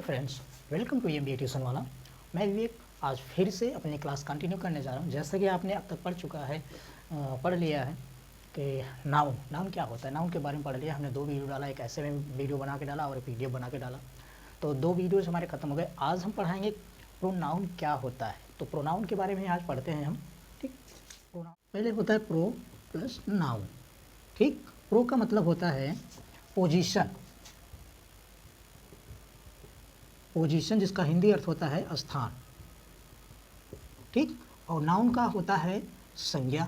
Friends, welcome to MBA tuition वाला। मैं विवेक आज फिर से अपनी क्लास कंटिन्यू करने जा रहा हूँ। जैसा कि आपने अब तक पढ़ लिया है कि नाउन क्या होता है। नाउन के बारे में पढ़ लिया हमने। 2 वीडियो डाला, एक ऐसे में वीडियो बना के डाला और एक पीडीएफ बना के डाला। तो 2 वीडियोज़ हमारे ख़त्म हो गए। आज हम पढ़ाएंगे प्रोनाउन क्या होता है। तो प्रोनाउन के बारे में आज पढ़ते हैं हम। ठीक, प्रोनाउन पहले होता है प्रो प्लस नाउन। ठीक, प्रो का मतलब होता है पोजीशन, जिसका हिंदी अर्थ होता है स्थान। ठीक, और नाउन का होता है संज्ञा।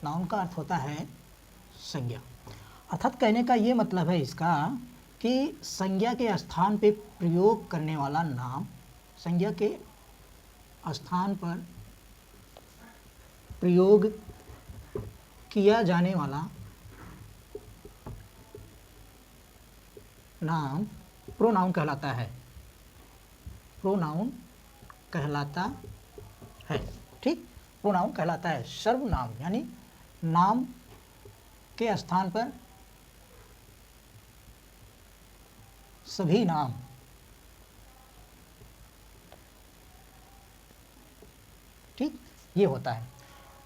नाउन का अर्थ होता है संज्ञा। अर्थात कहने का ये मतलब है इसका कि संज्ञा के स्थान पे प्रयोग करने वाला नाम, संज्ञा के स्थान पर प्रयोग किया जाने वाला नाम प्रोनाउन कहलाता है। प्रोनाउन कहलाता है। ठीक, प्रोनाउन कहलाता है सर्वनाम, यानी नाम के स्थान पर सभी नाम। ठीक, ये होता है।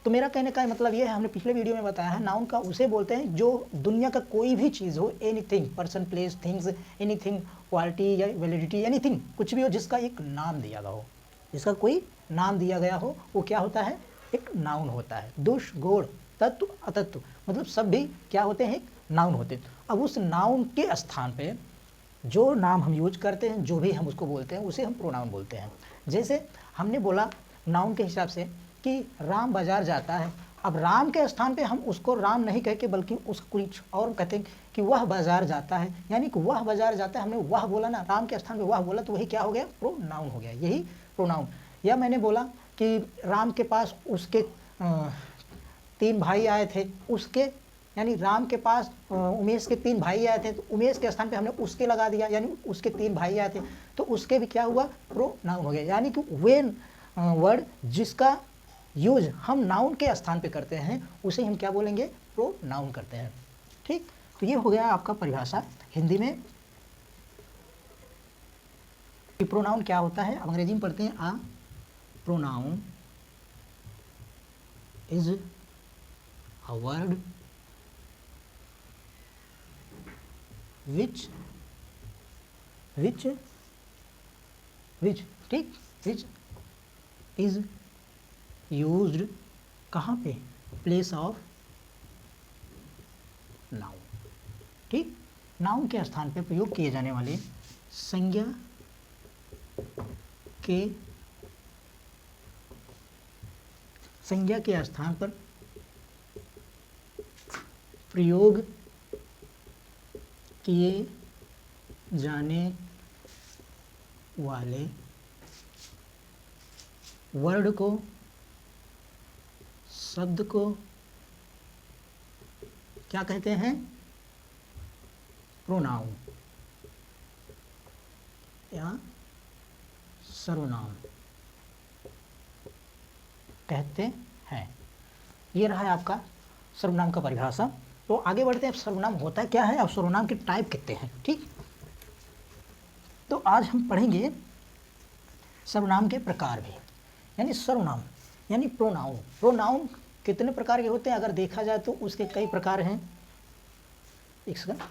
तो मेरा कहने का मतलब ये है, हमने पिछले वीडियो में बताया है, नाउन का उसे बोलते हैं जो दुनिया का कोई भी चीज़ हो, anything, person, place, things, anything, quality या वैलिडिटी, एनीथिंग, कुछ भी हो जिसका एक नाम दिया गया हो, जिसका कोई नाम दिया गया हो, वो क्या होता है, एक नाउन होता है। दोष, गुण, तत्व, अतत्व, मतलब सब भी क्या होते हैं, एक नाउन होते हैं। अब उस नाउन के स्थान पे जो नाम हम यूज करते हैं, जो भी हम उसको बोलते हैं, उसे हम प्रोनाउन बोलते हैं। जैसे हमने बोला नाउन के हिसाब से कि राम बाजार जाता है। अब राम के स्थान पे हम उसको राम नहीं कह के बल्कि उसको कुछ और कहते हैं कि वह बाजार जाता है, यानी कि वह बाजार जाता है। हमने वह बोला ना, राम के स्थान पे वह बोला, तो वही क्या हो गया, प्रोनाउन हो गया। यही प्रोनाउन। या मैंने बोला कि राम के पास उसके 3 भाई आए थे, उसके, यानी राम के पास उमेश के 3 भाई आए थे, तो उमेश के स्थान पे हमने उसके लगा दिया, यानी उसके 3 भाई आए थे, तो उसके भी क्या हुआ, प्रोनाउन हो गया। यानी कि वे वर्ड जिसका यूज हम नाउन के स्थान पे करते हैं, उसे हम क्या बोलेंगे, प्रोनाउन करते हैं। ठीक, तो ये हो गया आपका परिभाषा हिंदी में कि प्रोनाउन क्या होता है। अब अंग्रेजी में पढ़ते हैं। A pronoun is a word which ठीक, विच इज यूज्ड कहाँ पे, प्लेस ऑफ नाउन। ठीक, नाउन के स्थान पे प्रयोग किए जाने वाले संज्ञा के स्थान पर प्रयोग किए जाने वाले वर्ड को, शब्द को क्या कहते हैं, प्रोनाउन या सर्वनाम कहते हैं। ये रहा है आपका सर्वनाम का परिभाषा। तो आगे बढ़ते हैं, सर्वनाम होता क्या है और सर्वनाम के टाइप कितने हैं। ठीक, तो आज हम पढ़ेंगे सर्वनाम के प्रकार भी, यानी सर्वनाम यानी प्रोनाउन। प्रोनाउन कितने प्रकार के होते हैं अगर देखा जाए तो उसके कई प्रकार हैं। एक सेकंड,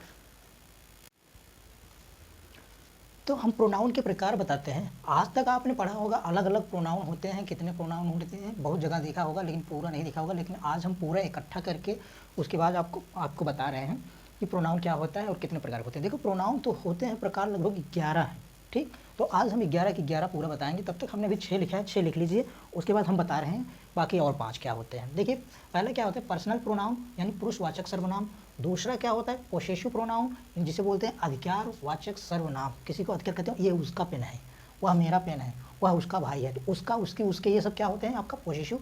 तो हम प्रोनाउन के प्रकार बताते हैं। आज तक आपने पढ़ा होगा अलग अलग प्रोनाउन होते हैं, कितने प्रोनाउन होते हैं, बहुत जगह देखा होगा, लेकिन पूरा नहीं देखा होगा। लेकिन आज हम पूरा इकट्ठा करके उसके बाद आपको बता रहे हैं कि प्रोनाउन क्या होता है और कितने प्रकार होते हैं। देखो, प्रोनाउन तो होते हैं प्रकार लगभग 11 हैं। ठीक, तो आज हम 11 के 11 पूरा बताएंगे। तब तक हमने अभी 6 लिखा है, 6 लिख लीजिए। उसके बाद हम बता रहे हैं बाकी और 5 क्या होते हैं। देखिए, पहले क्या होता है, पर्सनल प्रोनाउन यानी पुरुषवाचक सर्वनाम। दूसरा क्या होता है, पोसेसिव प्रोनाउन, जिसे बोलते हैं अधिकारवाचक सर्वनाम। किसी को अधिकार कहते हैं, ये उसका पेन है, वह मेरा पेन है, वह उसका भाई है, तो उसका, उसकी, उसके, ये सब क्या होते हैं, आपका पोसेसिव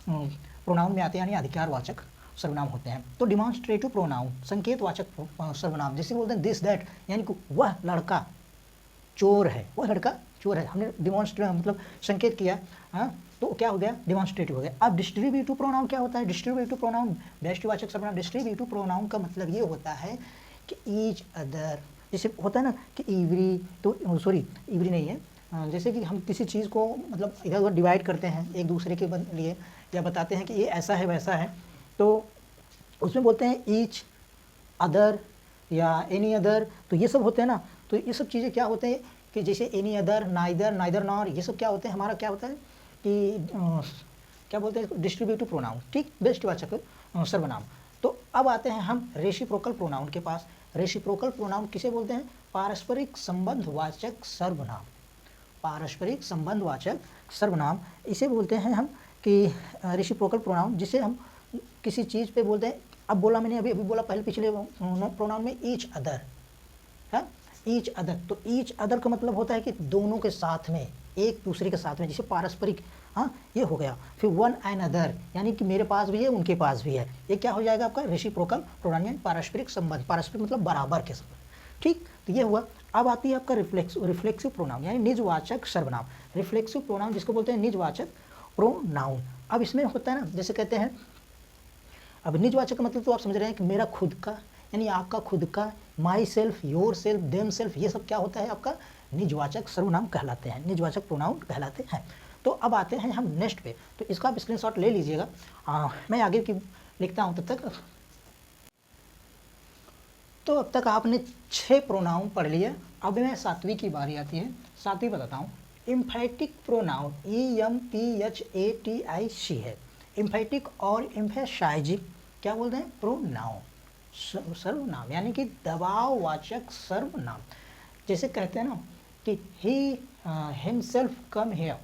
प्रोनाउन में आते हैं, यानी अधिकारवाचक सर्वनाम होते हैं। तो डिमॉन्स्ट्रेटिव प्रोनाउन, संकेतवाचक सर्वनाम, जिसे बोलते हैं दिस दैट, यानी कि वह लड़का चोर है, वह लड़का चोर है। हमने डिमॉन्स्ट्रेट मतलब संकेत किया, हाँ, तो क्या हो गया, डिमॉन्स्ट्रेटिव हो गया। अब डिस्ट्रीब्यूटिव प्रोनाउन क्या होता है, डिस्ट्रीब्यूटिव प्रोनाउन व्यष्टिवाचक सर्वनाम। डिस्ट्रीब्यूटिव प्रोनाउन का मतलब ये होता है कि ईच अदर, जैसे होता है ना कि एवरी, तो सॉरी एवरी नहीं है, जैसे कि हम किसी चीज़ को मतलब इधर उधर डिवाइड करते हैं एक दूसरे के लिए, या बताते हैं कि ये ऐसा है वैसा है, तो उसमें बोलते हैं ईच अदर या एनी अदर, तो ये सब होते हैं ना। तो ये सब चीज़ें क्या होते हैं कि जैसे any other, neither, neither nor, ये सब क्या होते हैं, हमारा क्या होता है कि क्या बोलते हैं, डिस्ट्रीब्यूटिव प्रोनाउन, ठीक, बेष्टवाचक सर्वनाम। तो अब आते हैं हम रेसिप्रोकल प्रोनाउन के पास। रेसिप्रोकल प्रोनाउन किसे बोलते हैं, पारस्परिक संबंधवाचक सर्वनाम। पारस्परिक संबंधवाचक सर्वनाम इसे बोलते हैं हम कि रेसिप्रोकल प्रोनाउन, जिसे हम किसी चीज़ पे बोलते हैं। अब बोला मैंने अभी बोला पहले पिछले प्रोनाउन में ईच अदर है, ईच अदर, तो ईच अदर का मतलब होता है कि दोनों के साथ में, एक दूसरे के साथ में, जैसे पारस्परिक, हाँ ये हो गया। फिर वन एंड अदर, यानी कि मेरे पास भी है उनके पास भी है, ये क्या हो जाएगा आपका रेसिप्रोकल प्रोनाउन, यानी पारस्परिक संबंध, पारस्परिक मतलब बराबर के संबंध, ठीक, तो ये हुआ। अब आती है आपका रिफ्लेक्सिव प्रोनाउन, यानी निजवाचक सर्वनाम। रिफ्लेक्सिव प्रोनाउन जिसको बोलते हैं निजवाचक प्रोनाउन। अब इसमें होता है ना, जैसे कहते हैं, अब निजवाचक का मतलब तो आप समझ रहे हैं कि मेरा खुद का, यानी आपका खुद का, my self, your self, them self, ये सब क्या होता है आपका निजवाचक सर्वनाम कहलाते हैं, निजवाचक प्रोनाउन कहलाते हैं। तो अब आते हैं हम नेक्स्ट पे, तो इसका आप स्क्रीनशॉट ले लीजिएगा, मैं आगे की लिखता हूँ तब तक। तो अब तक आपने 6 प्रोनाउन पढ़ लिए, अब मैं 7वीं की बारी आती है। 7वीं बताता हूँ, इम्फेटिक प्रोनाउन, EMPHATIC है। इम्फेटिक और इम्फेसाइजिक क्या बोलते हैं, प्रोनाउन, सर्वनाम, यानी कि दबाववाचक सर्वनाम। जैसे कहते हैं ना कि he himself come here,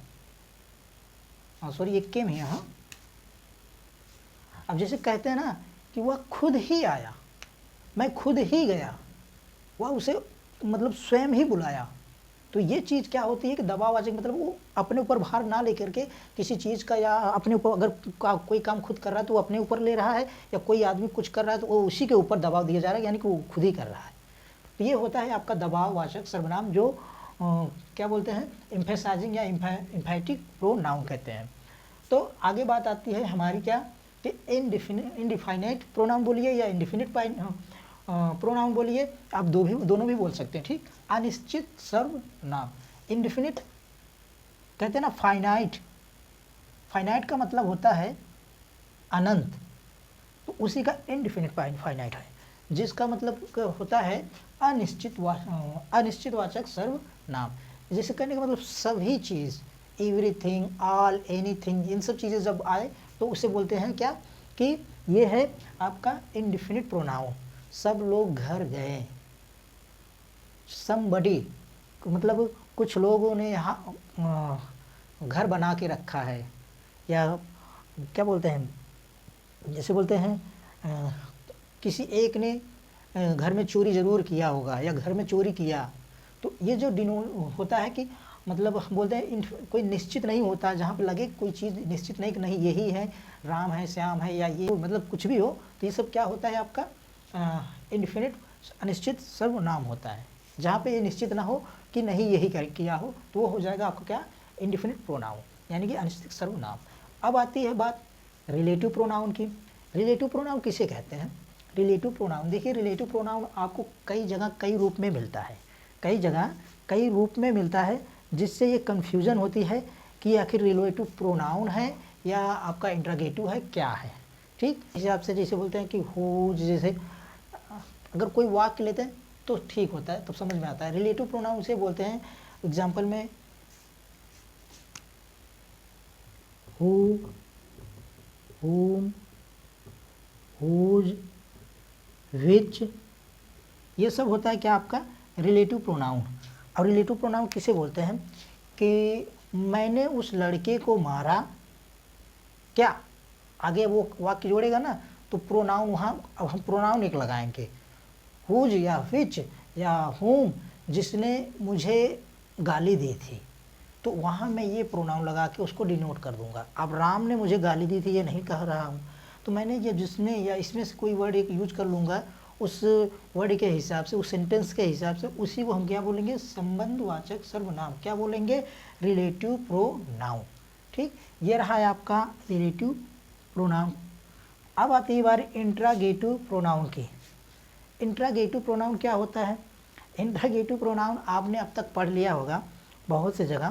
sorry ये केम हियर, हाँ। अब जैसे कहते हैं ना कि वह खुद ही आया, मैं खुद ही गया, वह उसे मतलब स्वयं ही बुलाया, तो ये चीज़ क्या होती है कि दबाववाचक, मतलब वो अपने ऊपर भार ना लेकर के किसी चीज़ का, या अपने ऊपर अगर कोई काम खुद कर रहा है तो वो अपने ऊपर ले रहा है, या कोई आदमी कुछ कर रहा है तो वो उसी के ऊपर दबाव दिया जा रहा है, यानी कि वो खुद ही कर रहा है। तो ये होता है आपका दबाववाचक सर्वनाम, जो क्या बोलते हैं एम्फेसाइजिंग या एम्फेटिक प्रोनाउन कहते हैं। तो आगे बात आती है हमारी क्या कि इनडिफाइनेट प्रोनाउन बोलिए या इंडिफिनिट प्रोनाउन बोलिए, आप दोनों भी बोल सकते हैं, ठीक। अनिश्चित सर्वनाम, इंडिफिनिट कहते हैं ना, फाइनाइट, फाइनाइट का मतलब होता है अनंत, तो उसी का इंडिफिनिट फाइनाइट है, जिसका मतलब होता है अनिश्चितवाचक सर्वनाम। जैसे कहने का मतलब सभी चीज़, एवरीथिंग, ऑल, एनीथिंग, इन सब चीज़ें जब आए तो उसे बोलते हैं क्या कि ये है आपका इंडिफिनिट प्रोनाउन। सब लोग घर गए, समबडी मतलब कुछ लोगों ने यहाँ घर बना के रखा है, या क्या बोलते हैं, जैसे बोलते हैं किसी एक ने घर में चोरी ज़रूर किया होगा, या घर में चोरी किया, तो ये जो होता है कि मतलब बोलते हैं कोई निश्चित नहीं होता, जहाँ पे लगे कोई चीज़ निश्चित नहीं कि नहीं यही है, राम है, श्याम है, या ये मतलब कुछ भी हो, तो ये सब क्या होता है आपका इंडिफिनिट अनिश्चित सर्वनाम होता है। जहाँ पे ये निश्चित ना हो कि नहीं यही किया हो, तो वो हो जाएगा आपको क्या इंडिफिनिट प्रोनाउन, यानी कि अनिश्चित सर्वनाम। अब आती है बात रिलेटिव प्रोनाउन की। रिलेटिव प्रोनाउन किसे कहते हैं, रिलेटिव प्रोनाउन, देखिए रिलेटिव प्रोनाउन आपको कई जगह कई रूप में मिलता है, कई जगह कई रूप में मिलता है, जिससे ये कन्फ्यूज़न होती है कि आखिर रिलेटिव प्रोनाउन है या आपका इंट्रोगेटिव है, क्या है, ठीक। इस हिसाब से जैसे बोलते हैं कि हो, जैसे अगर कोई वाक्य लेते हैं तो ठीक होता है, तब समझ में आता है। रिलेटिव प्रोनाउन से बोलते हैं, एग्जाम्पल में हु, whom, whose, which, ये सब होता है क्या आपका रिलेटिव प्रोनाउन। और रिलेटिव प्रोनाउन किसे बोलते हैं कि मैंने उस लड़के को मारा, क्या आगे वो वाक्य जोड़ेगा ना, तो प्रोनाउन वहाँ अब हम प्रोनाउन एक लगाएंगे, हुज या विच या होम, जिसने मुझे गाली दी थी, तो वहाँ मैं ये प्रोनाउन लगा के उसको डिनोट कर दूंगा। अब राम ने मुझे गाली दी थी ये नहीं कह रहा हूँ, तो मैंने ये जिसने या इसमें से कोई वर्ड एक यूज कर लूँगा, उस वर्ड के हिसाब से, उस सेंटेंस के हिसाब से, उसी को हम क्या बोलेंगे संबंधवाचक सर्वनाम, क्या बोलेंगे रिलेटिव प्रोनाउन, ठीक। ये रहा है आपका रिलेटिव प्रोनाउन। अब आती है बार इंट्रागेटिव प्रोनाउन की। इंट्रागेटिव प्रोनाउन क्या होता है? इंट्रागेटिव प्रोनाउन आपने अब तक पढ़ लिया होगा बहुत से जगह,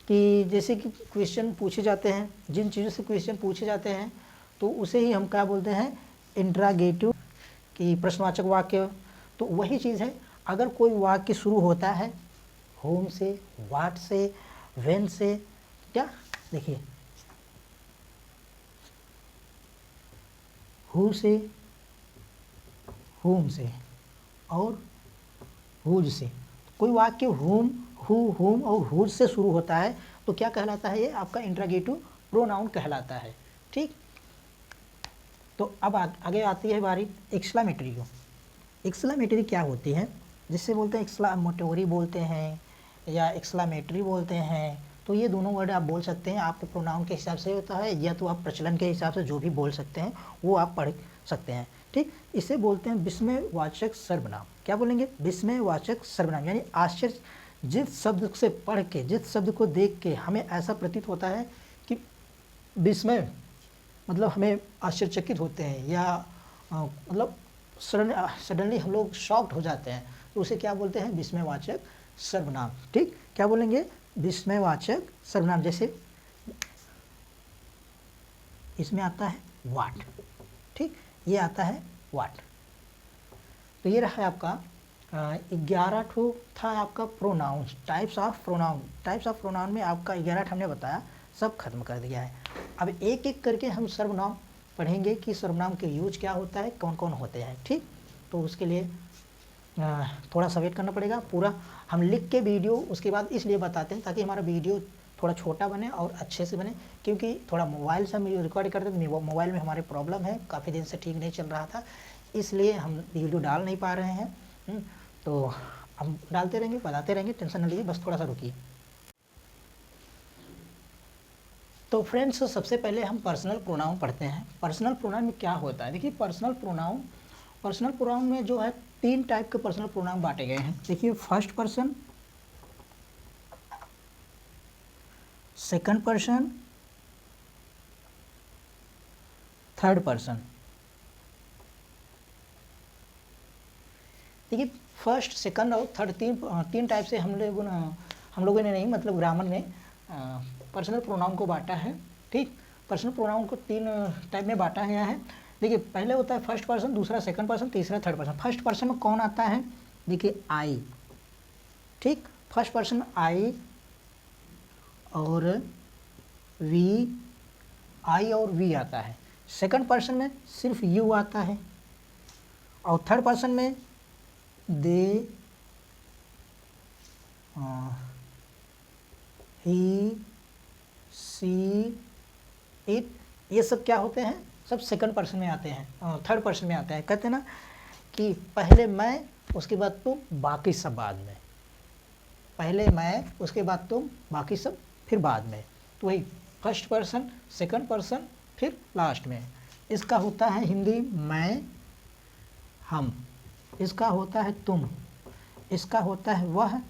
कि जैसे कि क्वेश्चन पूछे जाते हैं, जिन चीज़ों से क्वेश्चन पूछे जाते हैं तो उसे ही हम क्या बोलते हैं? इंट्रागेटिव, कि प्रश्नवाचक वाक्य। तो वही चीज़ है, अगर कोई वाक्य शुरू होता है होम से, व्हाट से, व्हेन से, क्या देखिए, हु से, होम से और हुज से। कोई वाक्य होम, हु, होम और हुज से शुरू होता है तो क्या कहलाता है? ये आपका इंट्रागेटिव प्रोनाउन कहलाता है। ठीक, तो अब आगे आती है बारी एक्सक्लामेटरी को। एक्सक्लामेटरी क्या होती है? जिससे बोलते हैं एक्सक्लामेटरी बोलते हैं या एक्सक्लामेटरी बोलते हैं, तो ये दोनों वर्ड आप बोल सकते हैं, आपके प्रोनाउन के हिसाब से होता है, या तो आप प्रचलन के हिसाब से जो भी बोल सकते हैं वो आप पढ़ सकते हैं। ठीक, इसे बोलते हैं विस्मयवाचक सर्वनाम। क्या बोलेंगे? विस्मयवाचक सर्वनाम, यानी आश्चर्य, जिस शब्द से पढ़ के, जिस शब्द को देख के हमें ऐसा प्रतीत होता है कि विस्मय, मतलब हमें आश्चर्यचकित होते हैं, या मतलब सडनली हम लोग शॉक्ड हो जाते हैं, तो उसे क्या बोलते हैं? विस्मयवाचक सर्वनाम। ठीक, क्या बोलेंगे? विस्मयवाचक सर्वनाम। जैसे इसमें आता है व्हाट, ठीक, ये आता है व्हाट। तो ये रहा आपका 11 ठो था आपका pronoun, types of pronoun. Types of pronoun में आपका 11 हमने बताया, सब खत्म कर दिया है। अब एक एक करके हम सर्वनाम पढ़ेंगे कि सर्वनाम के यूज क्या होता है, कौन कौन होते हैं। ठीक, तो उसके लिए थोड़ा सा वेट करना पड़ेगा। पूरा हम लिख के वीडियो उसके बाद इसलिए बताते हैं ताकि हमारा वीडियो थोड़ा छोटा बने और अच्छे से बने, क्योंकि थोड़ा मोबाइल से हम रिकॉर्ड करते हैं तो मोबाइल में हमारे प्रॉब्लम है, काफ़ी दिन से ठीक नहीं चल रहा था, इसलिए हम वीडियो डाल नहीं पा रहे हैं। तो हम डालते रहेंगे, बताते रहेंगे, टेंशन न लीजिए, बस थोड़ा सा रुकिए। तो फ्रेंड्स, सबसे पहले हम पर्सनल प्रोनाउन पढ़ते हैं। पर्सनल प्रोनाउन में क्या होता है? देखिए, पर्सनल प्रोनाउन में जो है 3 टाइप के पर्सनल प्रोनाउन बांटे गए हैं। देखिए, first person, second person, third person. देखिए, फर्स्ट, सेकंड और थर्ड, तीन टाइप से हम लोगों ने नहीं, मतलब ग्रामर में पर्सनल प्रोनाउन को बांटा है। ठीक, पर्सनल प्रोनाउन को 3 टाइप में बांटा गया है। देखिए, पहले होता है फर्स्ट पर्सन, दूसरा सेकंड पर्सन, तीसरा थर्ड पर्सन। फर्स्ट पर्सन में कौन आता है? देखिए, आई। ठीक, फर्स्ट पर्सन आई और वी, आई और वी आता है। सेकंड पर्सन में सिर्फ यू आता है, और थर्ड पर्सन में दे, ही, सी, इट, ये सब क्या होते हैं? सब सेकंड पर्सन में आते हैं, थर्ड पर्सन में आते हैं। कहते हैं ना कि पहले मैं, उसके बाद तुम, बाकी सब बाद में। पहले मैं, उसके बाद तुम, बाकी सब फिर बाद में। तो वही फर्स्ट पर्सन, सेकंड पर्सन, फिर लास्ट में। इसका होता है हिंदी मैं, हम। इसका होता है तुम। इसका होता है वह,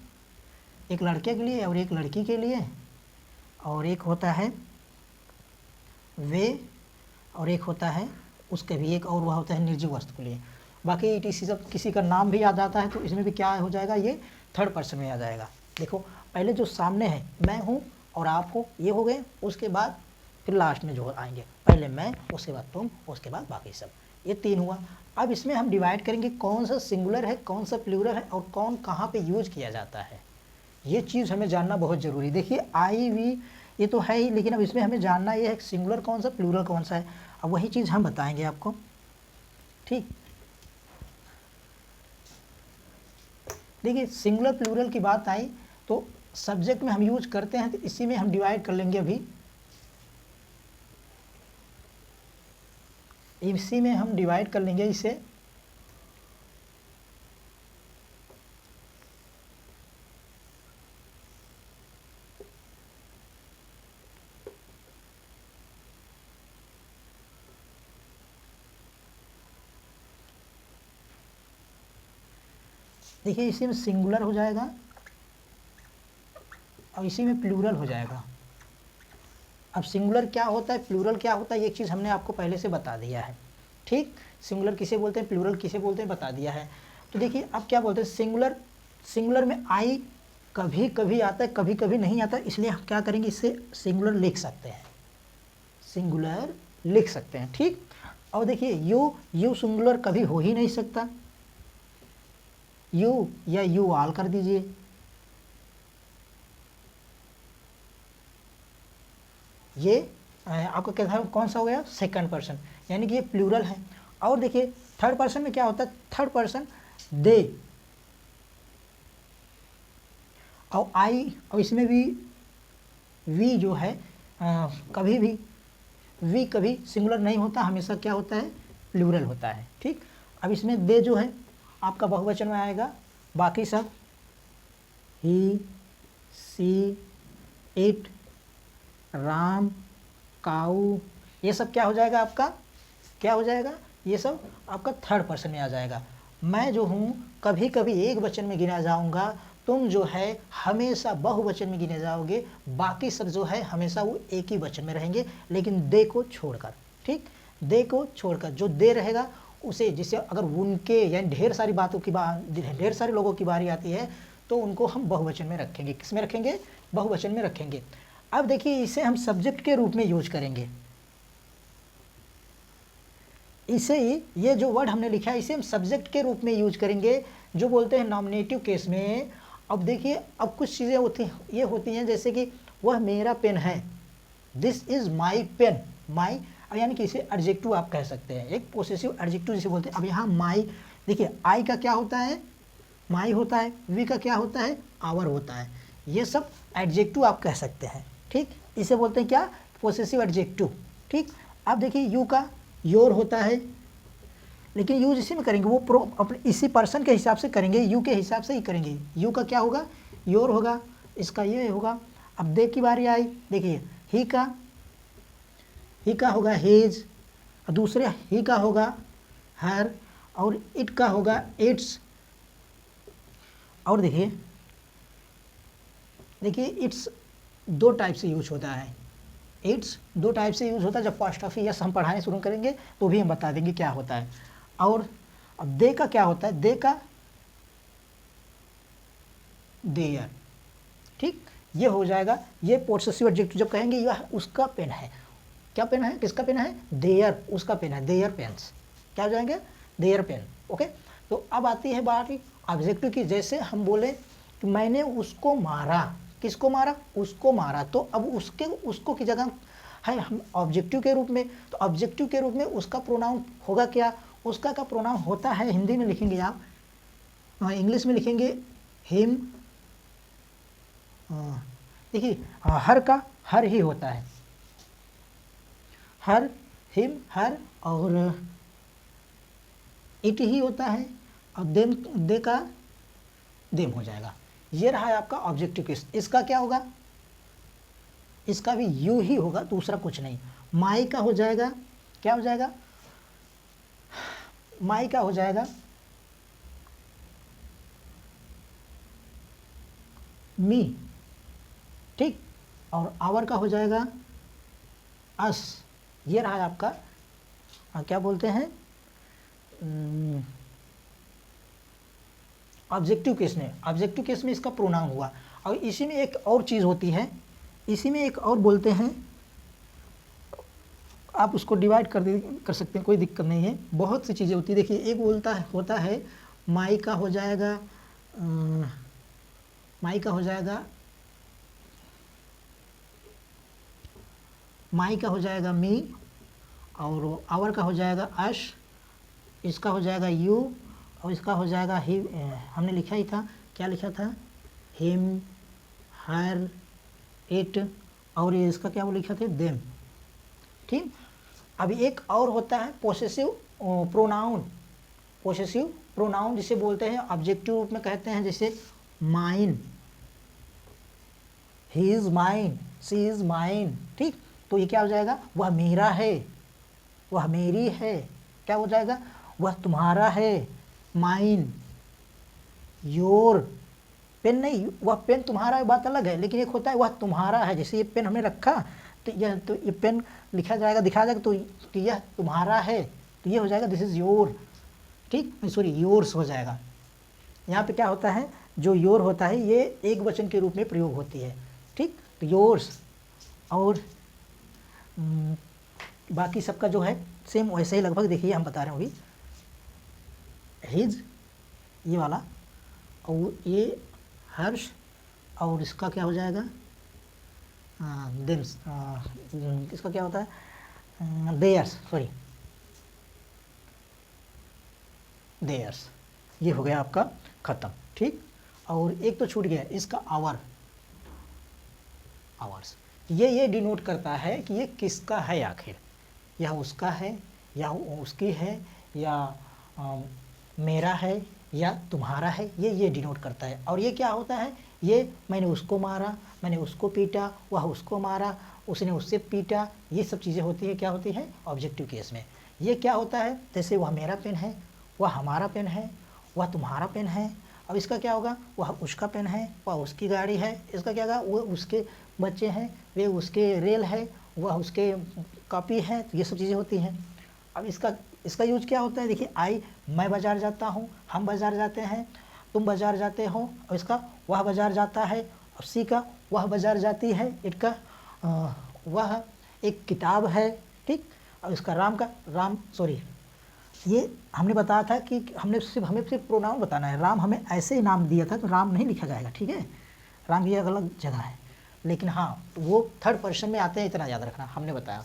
एक लड़के के लिए और एक लड़की के लिए। और एक होता है वे, और एक होता है उसके भी एक, और वह होता है निर्जीव वस्तु के लिए। बाकी इसी सब, किसी का नाम भी आ जाता है तो इसमें भी क्या हो जाएगा? ये थर्ड पर्सन में आ जाएगा। देखो, पहले जो सामने है मैं हूँ और आप हो, ये हो गए। उसके बाद फिर लास्ट में जो आएंगे, पहले मैं, उसके बाद तुम, उसके बाद बाकी सब। ये 3 हुआ। अब इसमें हम डिवाइड करेंगे कौन सा सिंगुलर है, कौन सा प्लूरल है, और कौन कहाँ पे यूज किया जाता है। ये चीज़ हमें जानना बहुत ज़रूरी। देखिए, आई, वी, ये तो है ही, लेकिन अब इसमें हमें जानना ये है सिंगुलर कौन सा, प्लूरल कौन सा है। अब वही चीज़ हम बताएंगे आपको। ठीक, देखिए, सिंगुलर प्लूरल की बात आई तो सब्जेक्ट में हम यूज करते हैं, तो इसी में हम डिवाइड कर लेंगे। अभी इसी में हम डिवाइड कर लेंगे इसे। देखिए, इसी में सिंगुलर हो जाएगा और इसी में प्लूरल हो जाएगा। अब सिंगुलर क्या होता है, प्लूरल क्या होता है, ये चीज़ हमने आपको पहले से बता दिया है। ठीक। ठीक, सिंगुलर किसे बोलते हैं, प्लूरल किसे बोलते हैं, बता दिया है। तो देखिए अब क्या बोलते हैं, सिंगुलर, सिंगुलर में आई कभी कभी आता है, कभी कभी नहीं आता, इसलिए हम क्या करेंगे, इससे सिंगुलर लिख सकते हैं, सिंगुलर लिख सकते हैं। ठीक, और देखिए यू सिंगुलर कभी हो ही नहीं सकता, यू या यू ऑल कर दीजिए, ये आपका क्या था, कौन सा हो गया, सेकंड पर्सन, यानी कि ये प्लूरल है। और देखिए थर्ड पर्सन में क्या होता है, थर्ड पर्सन दे और आई, और इसमें भी वी जो है कभी भी वी कभी सिंगुलर नहीं होता, हमेशा क्या होता है, प्लूरल होता है। ठीक, अब इसमें दे जो है आपका बहुवचन में आएगा, बाकी सब ही, सी, इट, राम, काऊ, ये सब क्या हो जाएगा आपका, क्या हो जाएगा, ये सब आपका थर्ड पर्सन में आ जाएगा। मैं जो हूँ कभी कभी एक वचन में गिना जाऊँगा, तुम जो है हमेशा बहुवचन में गिने जाओगे, बाकी सब जो है हमेशा वो एक ही वचन में रहेंगे, लेकिन दे को छोड़कर। ठीक, दे को छोड़कर जो दे रहेगा उसे, जिससे अगर उनके यानी ढेर सारी बातों की ढेर सारे लोगों की बारी आती है तो उनको हम बहुवचन में रखेंगे, किस में रखेंगे, बहुवचन में रखेंगे। अब देखिए इसे हम सब्जेक्ट के रूप में यूज करेंगे, इसे ये जो वर्ड हमने लिखा है इसे हम सब्जेक्ट के रूप में यूज करेंगे, जो बोलते हैं नॉमिनेटिव केस में। अब देखिए अब कुछ चीज़ें होती हैं जैसे कि वह मेरा पेन है, दिस इज माई पेन, माई, अब यानी कि इसे एडजेक्टिव आप कह सकते हैं, एक पोसेसिव एडजेक्टिव जिसे बोलते हैं। अब यहाँ माई, देखिए आई का क्या होता है, माई होता है, वी का क्या होता है, आवर होता है, ये सब एडजेक्टिव आप कह सकते हैं। ठीक, इसे बोलते हैं क्या, पोसेसिव एडजेक्टिव। ठीक, अब देखिए यू का योर होता है, लेकिन यूज इसी में करेंगे, वो अपने इसी पर्सन के हिसाब से करेंगे, यू के हिसाब से ही करेंगे। यू का क्या होगा, योर होगा, इसका ये होगा। अब दे की बारी आई, देखिए ही का होगा हिज, दूसरे ही का होगा हर, और इट का होगा इट्स। और देखिए इट्स दो टाइप से यूज होता है, इट्स दो टाइप से यूज होता है। जब फर्स्ट ऑफ यस हम पढ़ाने शुरू करेंगे तो भी हम बता देंगे क्या होता है। और अब दे का क्या होता है, दे का देयर। ठीक, ये हो जाएगा, ये पोसेसिव एडजेक्टिव जब कहेंगे यह उसका पेन है, क्या पेन है, किसका पेन है, देयर, उसका पेन है, देयर पेन्स, क्या हो जाएंगे, देयर पेन। ओके, तो अब आती है बात ऑब्जेक्टिव की, जैसे हम बोले कि मैंने उसको मारा, किसको मारा, उसको मारा, तो अब उसको की जगह है हम ऑब्जेक्टिव के रूप में, तो ऑब्जेक्टिव के रूप में उसका प्रोनाउन होगा क्या, उसका का प्रोनाउन होता है, हिंदी में लिखेंगे आप, इंग्लिश में लिखेंगे हिम, देखिए हर का हर ही होता है, हर, हिम, हर, और इट ही होता है, और देम, दे का देम हो जाएगा। ये रहा है आपका ऑब्जेक्टिव केस। इसका क्या होगा, इसका भी यू ही होगा, दूसरा कुछ नहीं। माई का हो जाएगा, क्या हो जाएगा, माई का हो जाएगा मी, ठीक, और आवर का हो जाएगा अस। ये रहा आपका क्या बोलते हैं ऑब्जेक्टिव केस में, ऑब्जेक्टिव केस में इसका प्रोनाउन हुआ। और इसी में एक और चीज़ होती है, इसी में एक और बोलते हैं, आप उसको डिवाइड कर सकते हैं, कोई दिक्कत नहीं है, बहुत सी चीज़ें होती है। देखिए एक होता है माई का हो जाएगा, माई का हो जाएगा, माई का हो जाएगा मी, और आवर का हो जाएगा अश, इसका हो जाएगा यू, और इसका हो जाएगा ही, हमने लिखा ही था, क्या लिखा था, हिम, हर, इट, और ये इसका क्या वो लिखा था, देम। ठीक, अभी एक और होता है पोसेसिव प्रोनाउन, पोसेसिव प्रोनाउन जिसे बोलते हैं ऑब्जेक्टिव रूप में कहते हैं, जैसे mine, he is mine, she is mine. ठीक, तो ये क्या हो जाएगा, वह मेरा है, वह मेरी है, क्या हो जाएगा, वह तुम्हारा है, माइन, योर, पेन नहीं, वह पेन तुम्हारा बात अलग है, लेकिन एक होता है वह तुम्हारा है, जैसे ये पेन हमने रखा तो ये पेन लिखा जाएगा, दिखा जाएगा तो कि यह तुम्हारा है, तो ये हो जाएगा दिस इज़ योर, ठीक, सॉरी योर्स हो जाएगा। यहाँ पे क्या होता है, जो योर होता है ये एक वचन के रूप में प्रयोग होती है, ठीक, तो योर्स। और बाकी सबका जो है सेम वैसे ही लगभग, देखिए हम बता रहे हैं अभी, हिज ये वाला, और ये हर्ष, और इसका क्या हो जाएगा देम्स, इसका क्या होता है देयर्स, सॉरी देयर्स, ये हो गया आपका ख़त्म, ठीक। और एक तो छूट गया इसका आवर, आवर्स, ये डिनोट करता है कि ये किसका है आखिर, या उसका है, या उसकी है, या मेरा है, या तुम्हारा है, ये डिनोट करता है। और ये क्या होता है, ये मैंने उसको मारा, मैंने उसको पीटा, वह उसको मारा, उसने उससे पीटा, ये सब चीज़ें होती है, क्या होती है ऑब्जेक्टिव केस में। ये क्या होता है, जैसे वह मेरा पेन है, वह हमारा पेन है, वह तुम्हारा पेन है। अब इसका क्या होगा, वह उसका पेन है, वह उसकी गाड़ी है। इसका क्या होगा, वो उसके बच्चे हैं, वे उसके रेल है, वह उसके कॉपी है। तो ये सब चीज़ें होती हैं। अब इसका यूज क्या होता है, देखिए आई, मैं बाज़ार जाता हूँ, हम बाज़ार जाते हैं, तुम बाज़ार जाते हो। और इसका वह बाज़ार जाता है, और सी का वह बाज़ार जाती है, इनका वह एक किताब है, ठीक। और इसका राम सॉरी, ये हमने बताया था कि हमें सिर्फ प्रोनाउन बताना है। राम हमें ऐसे ही नाम दिया था, तो राम नहीं लिखा जाएगा, ठीक है, राम की अलग जगह है। लेकिन हाँ, वो थर्ड पर्सन में आते हैं, इतना याद रखना, हमने बताया।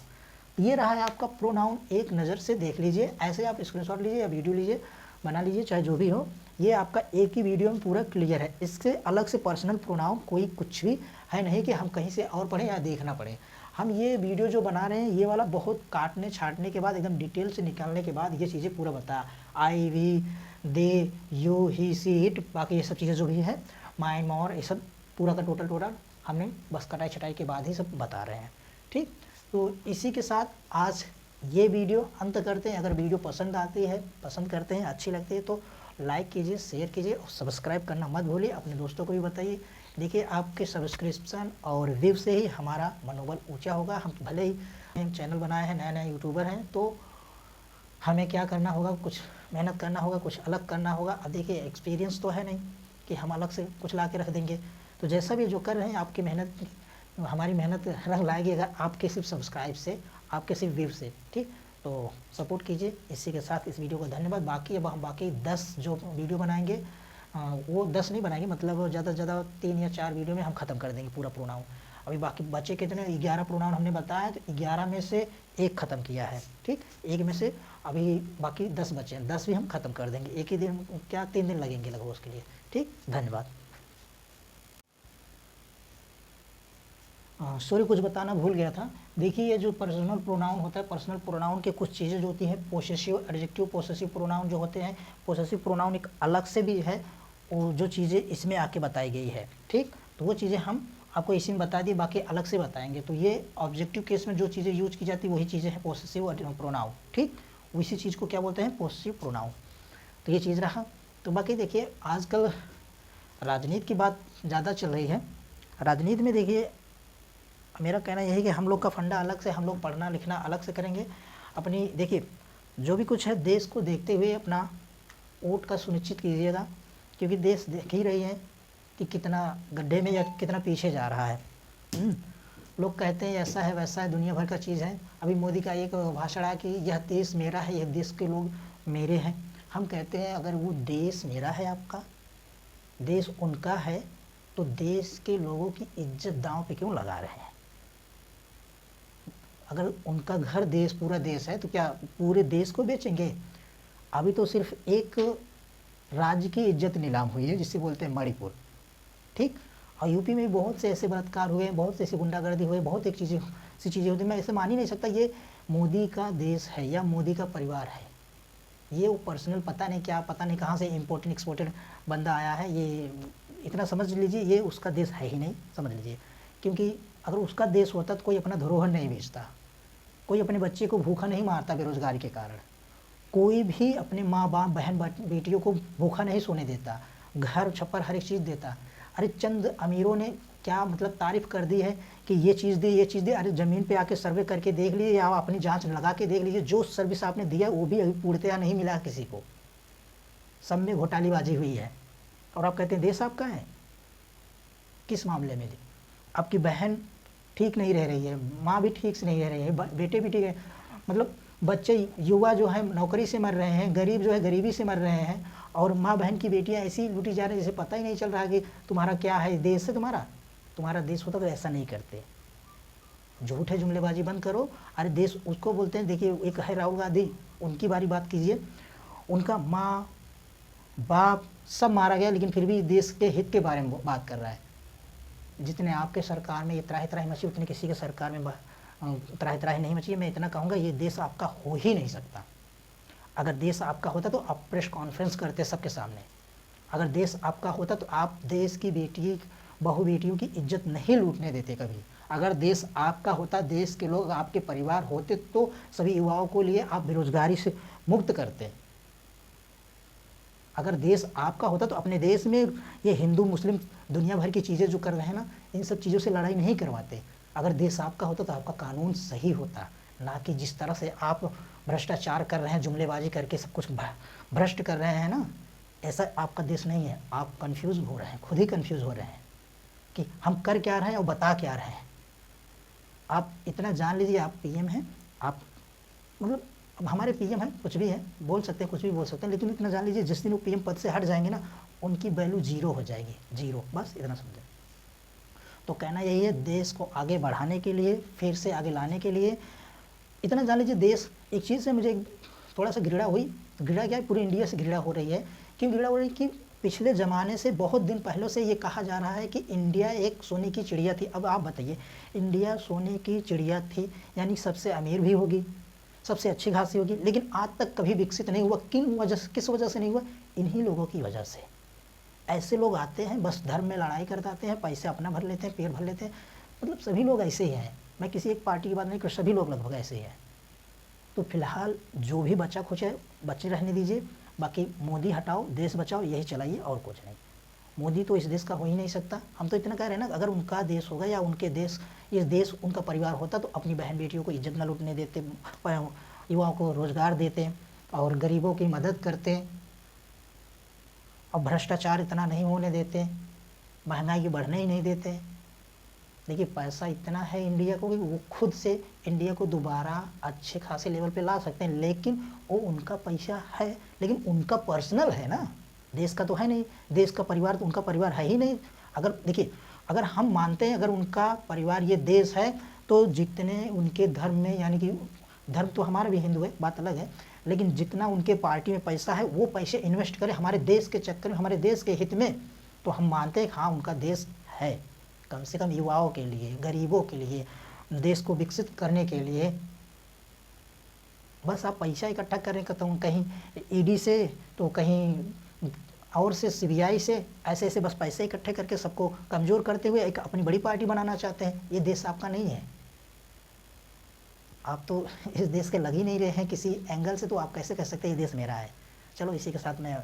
ये रहा है आपका प्रोनाउन, एक नज़र से देख लीजिए, ऐसे आप स्क्रीनशॉट लीजिए या वीडियो लीजिए, बना लीजिए, चाहे जो भी हो। ये आपका एक ही वीडियो में पूरा क्लियर है। इससे अलग से पर्सनल प्रोनाउन कोई कुछ भी है नहीं कि हम कहीं से और पढ़ें या देखना पड़े। हम ये वीडियो जो बना रहे हैं, ये वाला बहुत काटने छाटने के बाद, एकदम डिटेल से निकालने के बाद ये चीज़ें पूरा बताया। I, we, they, you, he, she, it, बाकी ये सब चीज़ें जो भी है, माइन, मोर, ये सब पूरा का टोटल हमने बस कटाई छटाई के बाद ही सब बता रहे हैं, ठीक। तो इसी के साथ आज ये वीडियो अंत करते हैं। अगर वीडियो पसंद आती है, पसंद करते हैं, अच्छी लगती है, तो लाइक कीजिए, शेयर कीजिए, और सब्सक्राइब करना मत भूलिए। अपने दोस्तों को भी बताइए। देखिए, आपके सब्सक्रिप्शन और व्यू से ही हमारा मनोबल ऊंचा होगा। हम भले ही चैनल बनाए हैं, नए यूट्यूबर हैं, तो हमें क्या करना होगा, कुछ मेहनत करना होगा, कुछ अलग करना होगा। अब देखिए, एक्सपीरियंस तो है नहीं कि हम अलग से कुछ ला के रख देंगे। तो जैसा भी जो कर रहे हैं, आपकी मेहनत, हमारी मेहनत रंग लाएगी अगर आपके सिर्फ सब्सक्राइब से, आपके सिर्फ व्यू से, ठीक। तो सपोर्ट कीजिए। इसी के साथ इस वीडियो को धन्यवाद। बाकी अब हम बाकी 10 जो वीडियो बनाएंगे, वो 10 नहीं बनाएंगे, मतलब ज़्यादा से ज़्यादा 3 या 4 वीडियो में हम ख़त्म कर देंगे पूरा प्रोनाउन। अभी बाकी बचे कितने, 11 प्रोनाउन हमने बताया, तो 11 में से एक ख़त्म किया है, ठीक। एक में से अभी बाकी 10 बचे हैं, 10 भी हम ख़त्म कर देंगे। एक ही दिन क्या, 3 दिन लगेंगे लगभग उसके लिए, ठीक। धन्यवाद। सॉरी, कुछ बताना भूल गया था। देखिए, ये जो पर्सनल प्रोनाउन होता है, पर्सनल प्रोनाउन के कुछ चीज़ें जो होती हैं, पोसेसिव, एडजेक्टिव, पोसेसिव प्रोनाउन जो होते हैं, पोसेसिव प्रोनाउन एक अलग से भी है, और जो चीज़ें इसमें आके बताई गई है, ठीक। तो वो चीज़ें हम आपको इसी में बता दी, बाकी अलग से बताएंगे। तो ये ऑब्जेक्टिव केस में जो चीज़ें यूज की जाती है, वही चीज़ें हैं पोसेसिव प्रोनाउन, ठीक। उसी चीज़ को क्या बोलते हैं, पोसेसिव प्रोनाउन। तो ये चीज़ रहा। तो बाकी देखिए, आजकल राजनीति की बात ज़्यादा चल रही है। राजनीति में देखिए, मेरा कहना यही है कि हम लोग का फंडा अलग से, हम लोग पढ़ना लिखना अलग से करेंगे। अपनी देखिए, जो भी कुछ है, देश को देखते हुए अपना वोट का सुनिश्चित कीजिएगा, क्योंकि देश देख ही रही है कि कितना गड्ढे में या कितना पीछे जा रहा है। लोग कहते हैं ऐसा है वैसा है, दुनिया भर का चीज़ है। अभी मोदी का एक भाषण आया कि यह देश मेरा है, यह देश के लोग मेरे हैं। हम कहते हैं, अगर वो देश मेरा है, आपका देश उनका है, तो देश के लोगों की इज्जत दांव पे क्यों लगा रहे हैं? अगर उनका घर देश, पूरा देश है, तो क्या पूरे देश को बेचेंगे? अभी तो सिर्फ एक राज्य की इज्जत नीलाम हुई है, जिसे बोलते हैं मणिपुर, ठीक। और यूपी में भी बहुत से ऐसे बलात्कार हुए, बहुत से ऐसी गुंडागर्दी हुए, बहुत एक सी चीज़ें होती। मैं ऐसे मान ही नहीं सकता ये मोदी का देश है या मोदी का परिवार है। ये वो पर्सनल पता नहीं क्या, पता नहीं कहाँ से इम्पोर्टेड एक्सपोर्टेड बंदा आया है। ये इतना समझ लीजिए, ये उसका देश है ही नहीं, समझ लीजिए। क्योंकि अगर उसका देश होता तो कोई अपना धरोहर नहीं बेचता, कोई अपने बच्चे को भूखा नहीं मारता बेरोजगारी के कारण, कोई भी अपने माँ बाप बहन बेटियों को भूखा नहीं सोने देता, घर छप्पर हर एक चीज़ देता। अरे चंद अमीरों ने क्या मतलब तारीफ़ कर दी है कि ये चीज़ दी, ये चीज़ दी। अरे ज़मीन पे आके सर्वे करके देख लीजिए या अपनी जांच लगा के देख लीजिए, जो सर्विस आपने दिया वो भी अभी पूर्णतया नहीं मिला किसी को, सब में घोटालेबाजी हुई है। और आप कहते हैं देश आपका है, किस मामले में? आपकी बहन ठीक नहीं रह रही है, माँ भी ठीक से नहीं रह रही है, बेटे भी ठीक है, मतलब बच्चे युवा जो है नौकरी से मर रहे हैं, गरीब जो है गरीबी से मर रहे हैं, और माँ बहन की बेटियां ऐसी लूटी जा रही है जैसे पता ही नहीं चल रहा कि तुम्हारा क्या है, देश है तुम्हारा देश होता तो ऐसा नहीं करते। झूठ है, जुमलेबाजी बंद करो। अरे देश उसको बोलते हैं, देखिए एक है राहुल गांधी, उनकी बारी बात कीजिए, उनका माँ बाप सब मारा गया लेकिन फिर भी देश के हित के बारे में बात कर रहा है। जितने आपके सरकार में ये त्राही त्राही मची, उतने किसी के सरकार में त्राही त्राही नहीं मची है। मैं इतना कहूँगा, ये देश आपका हो ही नहीं सकता। अगर देश आपका होता तो आप प्रेस कॉन्फ्रेंस करते सबके सामने। अगर देश आपका होता तो आप देश की बेटी बहू बेटियों की इज्जत नहीं लूटने देते कभी। अगर देश आपका होता, देश के लोग आपके परिवार होते, तो सभी युवाओं को लिए आप बेरोजगारी से मुक्त करते। अगर देश आपका होता तो अपने देश में ये हिंदू मुस्लिम दुनिया भर की चीज़ें जो कर रहे हैं ना, इन सब चीज़ों से लड़ाई नहीं करवाते। अगर देश आपका होता तो आपका कानून सही होता, ना कि जिस तरह से आप भ्रष्टाचार कर रहे हैं, जुमलेबाजी करके सब कुछ भ्रष्ट कर रहे हैं ना, ऐसा आपका देश नहीं है। आप कंफ्यूज हो रहे हैं, खुद ही कंफ्यूज हो रहे हैं कि हम कर क्या रहे हैं और बता क्या रहे हैं। आप इतना जान लीजिए, आप पीएम हैं, आप मतलब अब हमारे पीएम हैं, कुछ भी है बोल सकते हैं, कुछ भी बोल सकते हैं, लेकिन इतना जान लीजिए जिस दिन वो पीएम पद से हट जाएंगे ना, उनकी वैल्यू जीरो हो जाएगी, जीरो, बस इतना समझें। तो कहना यही है, देश को आगे बढ़ाने के लिए, फिर से आगे लाने के लिए इतना जान लीजिए। देश एक चीज़ से मुझे थोड़ा सा घृणा हुई, घृणा क्या है, पूरी इंडिया से घृणा हो रही है। क्यों घृणा हो रही है? कि पिछले ज़माने से बहुत दिन पहले से ये कहा जा रहा है कि इंडिया एक सोने की चिड़िया थी। अब आप बताइए, इंडिया सोने की चिड़िया थी यानी सबसे अमीर भी होगी, सबसे अच्छी खासी होगी, लेकिन आज तक कभी विकसित नहीं हुआ। किस वजह से नहीं हुआ? इन्हीं लोगों की वजह से। ऐसे लोग आते हैं, बस धर्म में लड़ाई कर जाते हैं, पैसे अपना भर लेते हैं, पेट भर लेते हैं। मतलब सभी लोग ऐसे ही हैं, मैं किसी एक पार्टी की बात नहीं कर, सभी लोग लगभग ऐसे ही हैं। तो फिलहाल जो भी बच्चा खुश है बच्चे रहने दीजिए, बाकी मोदी हटाओ, देश बचाओ, यही चलाइए और कुछ नहीं। मोदी तो इस देश का हो ही नहीं सकता। हम तो इतना कह रहे हैं ना, अगर उनका देश होगा या उनके देश, ये देश उनका परिवार होता तो अपनी बहन बेटियों को इज्जत न लूटने देते, युवाओं को रोजगार देते और गरीबों की मदद करते और भ्रष्टाचार इतना नहीं होने देते, महंगाई की बढ़ने ही नहीं देते। देखिए पैसा इतना है इंडिया को कि वो खुद से इंडिया को दोबारा अच्छे खासे लेवल पे ला सकते हैं, लेकिन वो उनका पैसा है, लेकिन उनका पर्सनल है ना, देश का तो है नहीं। देश का परिवार तो उनका परिवार है ही नहीं। अगर देखिए, अगर हम मानते हैं अगर उनका परिवार ये देश है, तो जितने उनके धर्म में, यानी कि धर्म तो हमारा भी हिंदू है, बात अलग है, लेकिन जितना उनके पार्टी में पैसा है वो पैसे इन्वेस्ट करें हमारे देश के चक्कर में, हमारे देश के हित में, तो हम मानते हैं हाँ उनका देश है। कम से कम युवाओं के लिए, गरीबों के लिए, देश को विकसित करने के लिए। बस आप पैसा इकट्ठा करें, कहीं ईडी से तो कहीं और से, सीबीआई से, ऐसे ऐसे बस पैसे इकट्ठे करके सबको कमज़ोर करते हुए एक अपनी बड़ी पार्टी बनाना चाहते हैं। ये देश आपका नहीं है। आप तो इस देश के लग ही नहीं रहे हैं किसी एंगल से, तो आप कैसे कह सकते हैं ये देश मेरा है। चलो इसी के साथ मैं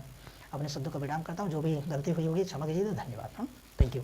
अपने शब्दों का विराम करता हूँ। जो भी गलती हुई होगी क्षमा कीजिए। धन्यवाद। हाँ, थैंक यू।